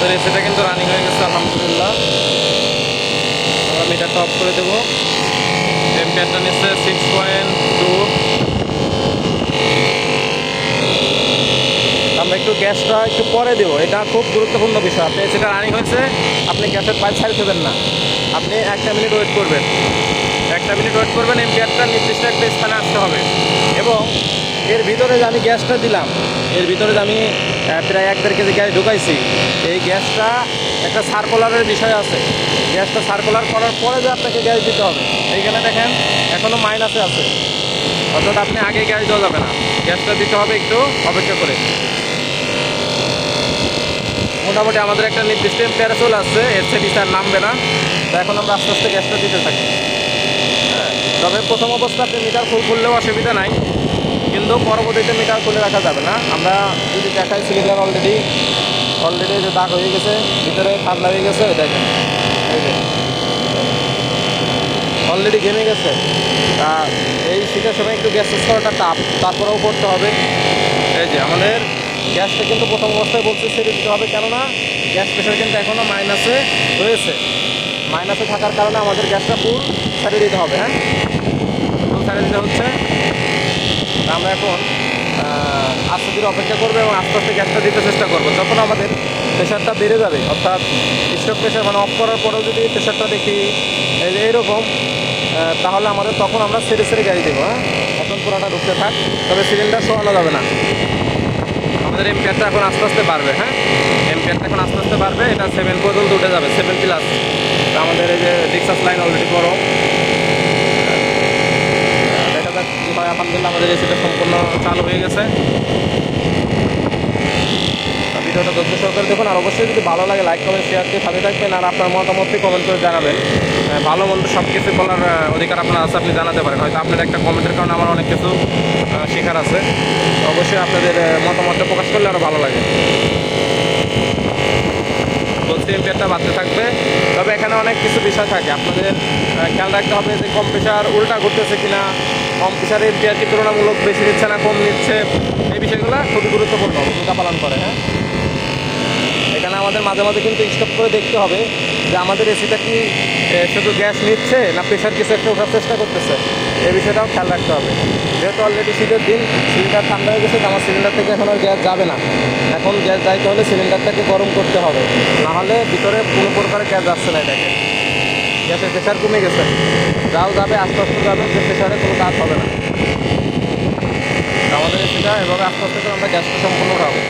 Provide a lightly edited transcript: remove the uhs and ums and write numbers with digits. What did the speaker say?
আমাদের এসিটা কিন্তু রানিং হয়ে গেছে আলহামদুলিল্লাহ। আমরা মিটারটা অফ করে দেবো। টেম্পারেচারটা নিচ্ছে 6.2। আমরা একটু গ্যাসটা একটু পরে দেবো, এটা খুব গুরুত্বপূর্ণ বিষয়। আপনি এসিটা রানিং হয়েছে, আপনি গ্যাসের পাইপ ছাড়ি দেবেন না, আপনি 1টা মিনিট ওয়েট করবেন। 1টা মিনিট ওয়েট করবেন, এম্পিয়ারটা নির্দিষ্ট একটা স্থানে আসতে হবে। এবং এর ভিতরে যে আমি গ্যাসটা দিলাম, এর ভিতরে যে আমি প্রায় 1-1.5 কেজি গ্যাস ঢুকাইছি, এই গ্যাসটা একটা সার্কুলারের বিষয় আছে। গ্যাসটা সার্কুলার করার পরে যে আপনাকে গ্যাস দিতে হবে। এইখানে দেখেন এখনও মাইনাসে আছে, অর্থাৎ আপনি আগে গ্যাস দেওয়া যাবে না, গ্যাসটা দিতে হবে একটু অপেক্ষা করে। মোটামুটি আমাদের একটা নির্দিষ্ট এম্পিয়ারে চলে আসছে, এর চেয়ে নিচে আর নামবে না। তো এখন আমরা আস্তে আস্তে গ্যাসটা দিতে থাকি। হ্যাঁ, তবে প্রথম অবস্থাতে মিটার ফুল খুললেও অসুবিধা নাই, কিন্তু পরবর্তীতে মিটার খুলে রাখা যাবে না। আমরা যদি দেখাই সিলিন্ডার অলরেডি যে দাগ হয়ে গেছে, ভিতরে ঠান্ডা হয়ে গেছে, দেখেন এই যে অলরেডি ঘেমে গেছে। এই শীতের সময় একটু গ্যাসের স্তরটা টাপ, তারপরেও করতে হবে। এই যে আমাদের গ্যাসটা কিন্তু প্রথম অবস্থায় বলছে ছেড়ে দিতে হবে, কেননা গ্যাস প্রেশার কিন্তু এখনও মাইনাসে রয়েছে। মাইনাসে থাকার কারণে আমাদের গ্যাসটা ফুল ছাড়িয়ে দিতে হবে। হ্যাঁ, ফুল ছাড়িয়ে দিতে হচ্ছে। আমরা এখন আস্তে ধীরে অপেক্ষা করবো এবং আস্তে আস্তে গ্যাসটা দিতে চেষ্টা করবো। যখন আমাদের প্রেশারটা বেড়ে যাবে, অর্থাৎ স্টক প্রেশার মানে অফ করার পরেও যদি প্রেশারটা দেখি এইরকম, তাহলে আমাদের তখন আমরা ছেড়ে ছেড়ে গাড়ি দেবো। হ্যাঁ, এখন পুরোটা ঢুকতে থাক, তবে সিলিন্ডার সরানো যাবে না। আমাদের এম্পিয়ারটা এখন আস্তে আস্তে বাড়বে। হ্যাঁ, এম্পিয়ারটা এখন আস্তে আস্তে বাড়বে, এটা 7 পর্যন্ত উঠে যাবে, 7+। আমাদের এই যে ডিসচার্জ লাইন অলরেডি বড়, দেখা যাক কী হয়। আলহামদুলিল্লাহ আমাদের এসিটা সম্পূর্ণ চালু হয়ে গেছে। ভিডিওটা ধৈর্য সহকারে দেখুন, আর অবশ্যই যদি ভালো লাগে লাইক কমেন্ট শেয়ার দিয়ে সাথে থাকবেন, আর আপনার মতামতটি কমেন্ট করে জানাবেন। ভালো মন্দ সব কিছু বলার অধিকার আপনার আছে, আপনি জানাতে পারেন। হয়তো আপনার একটা কমেন্টের কারণে আমার অনেক কিছু শেখার আছে। অবশ্যই আপনাদের মতামতটা প্রকাশ করলে আরও ভালো লাগে। বলছি এম্পিয়ারটা বাড়তে থাকবে, তবে এখানে অনেক কিছু বিষয় থাকে, আপনাদের খেয়াল রাখতে হবে যে কম প্রেশার উল্টা ঘুরতেছে কিনা, কম প্রেশারে এম্পিয়ার কি তুলনামূলক বেশি নিচ্ছে না কম নিচ্ছে, এই বিষয়গুলো খুবই গুরুত্বপূর্ণ ভূমিকা পালন করে। হ্যাঁ, এখানে আমাদের মাঝে মাঝে কিন্তু স্টপ করে দেখতে হবে যে আমাদের এসিটা কি শুধু গ্যাস নিচ্ছে না প্রেশার কিছু একটা ওঠার চেষ্টা করতেছে, এই বিষয়টাও খেয়াল রাখতে হবে। যেহেতু অলরেডি শীতের দিন, সিলিন্ডার ঠান্ডা হয়ে গেছে, আমার সিলিন্ডার থেকে এখন আর গ্যাস যাবে না। এখন গ্যাস যাইতে হলে সিলিন্ডারটাকে গরম করতে হবে, নাহলে ভিতরে কোনো প্রকারের গ্যাস যাচ্ছে না। এটাকে গ্যাসের প্রেশার কমে গেছে, যাও যাবে আস্তে আস্তে যাবে, যে প্রেশারে কোনো কাজ হবে না। আমাদের সেটা এভাবে আস্তে আস্তে করে আমরা গ্যাসটা সম্পূর্ণ উঠাবো।